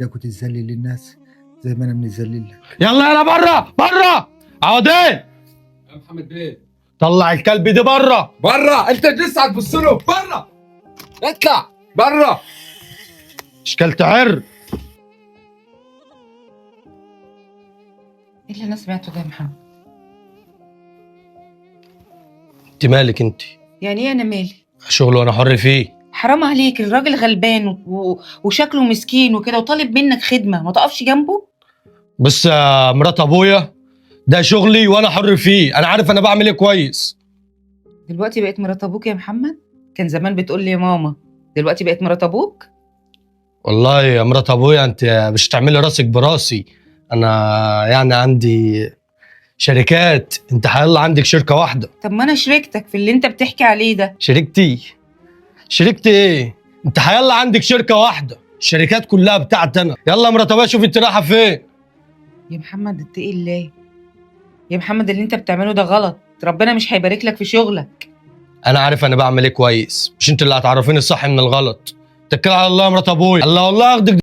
ياكل تتذلل للناس زي ما انا بنتذلل لك. يلا يلا بره بره. عوضين يا محمد بيه، طلع الكلب دي بره. بره. انت لسه هتبص له؟ بره، اطلع بره. اشكال تعر. ايه اللي انا سمعته ده يا محمد؟ انت مالك انت؟ يعني ايه انا مالي؟ شغل وانا حر فيه. حرام عليك، الراجل غلبان وشكله مسكين وكده وطالب منك خدمه، ما تقفش جنبه؟ بص يا مرات ابويا، ده شغلي وانا حر فيه، انا عارف انا بعمل ايه كويس. دلوقتي بقيت مرات ابوك يا محمد؟ كان زمان بتقول لي يا ماما، دلوقتي بقيت مرات ابوك؟ والله يا مرات ابويا انت مش تعملي راسك براسي. انا يعني عندي شركات، انت هيلا عندك شركه واحده. طب ما انا شريكتك في اللي انت بتحكي عليه ده. شركتي ايه؟ انت هيلا عندك شركه واحده، الشركات كلها بتاعتي انا. يلا يا مرات ابويا شوف انت رايحه فين. يا محمد اتقي الله يا محمد، اللي انت بتعمله ده غلط، ربنا مش هيبارك لك في شغلك. انا عارف انا بعمل ايه كويس، مش انت اللي هتعرفيني الصح من الغلط. اتكل على الله يا مرات ابويا. الله والله اخدك